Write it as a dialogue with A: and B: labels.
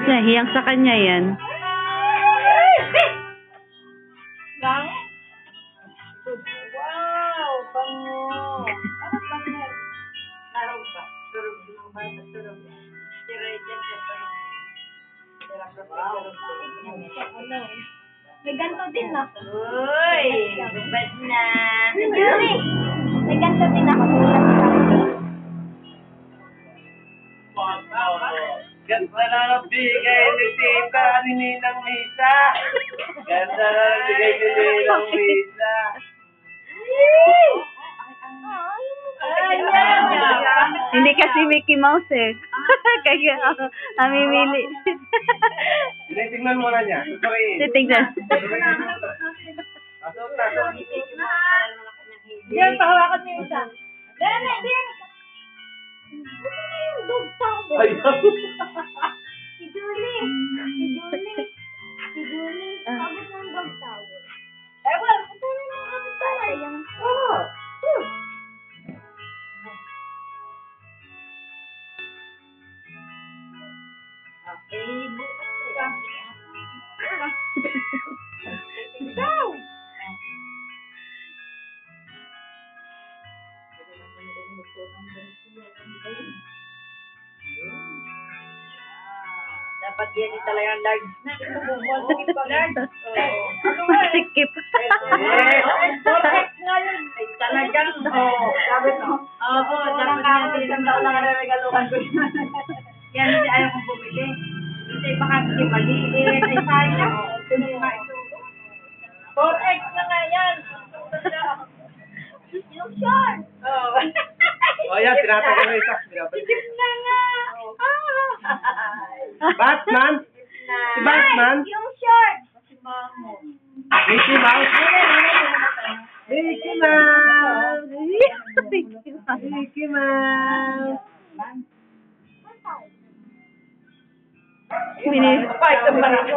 A: Nahiyang sa kanya yan.
B: Bang? Wow, bango. Ano bango? Narog ba? Turog ng bata, turog. Si Rachel, wow.
C: May ganto din ako.
B: Uy, bubad na.
C: Yuri, may ganto din ako.
D: Ganda na ang bigay ni Tita ni Ninang Misa. Ganda na ang bigay ni Ninang Misa.
A: Hindi kasi Mickey Mouse eh. Kaya namimili.
D: Tinitingnan mo na niya. Tutuin.
A: Titignan.
D: Asok na.
B: Diyan, pahawakan mo yung isa.
C: Dene. Dog towel.
D: Ay,
C: Si Julie. Abot ng dog towel.
B: Eh, wala.
C: Ito na yung abot tayo. Yung...
B: Oo. Okay, bukas ikaw. Dapat yan yung talagang large na. Large.
A: Sikip.
B: Correct nga yun. Ay, talagang, sabi ko, oo, dapat yan isang taon lang nare-regaluhan ko yun. Yan, hindi ayaw kong bumili. Kasi baka kasi maliit. Ay, sayang. Correct na nga yan.
C: Yung short.
B: Oo.
D: oh yan, tinatagal na isa.
C: Sikip na nga.
D: Batman? Si Batman?
C: Yung short.
D: Mickey Mouse? Mickey Mouse! Mickey Mouse!
A: Mini.
B: Ay, ito marami.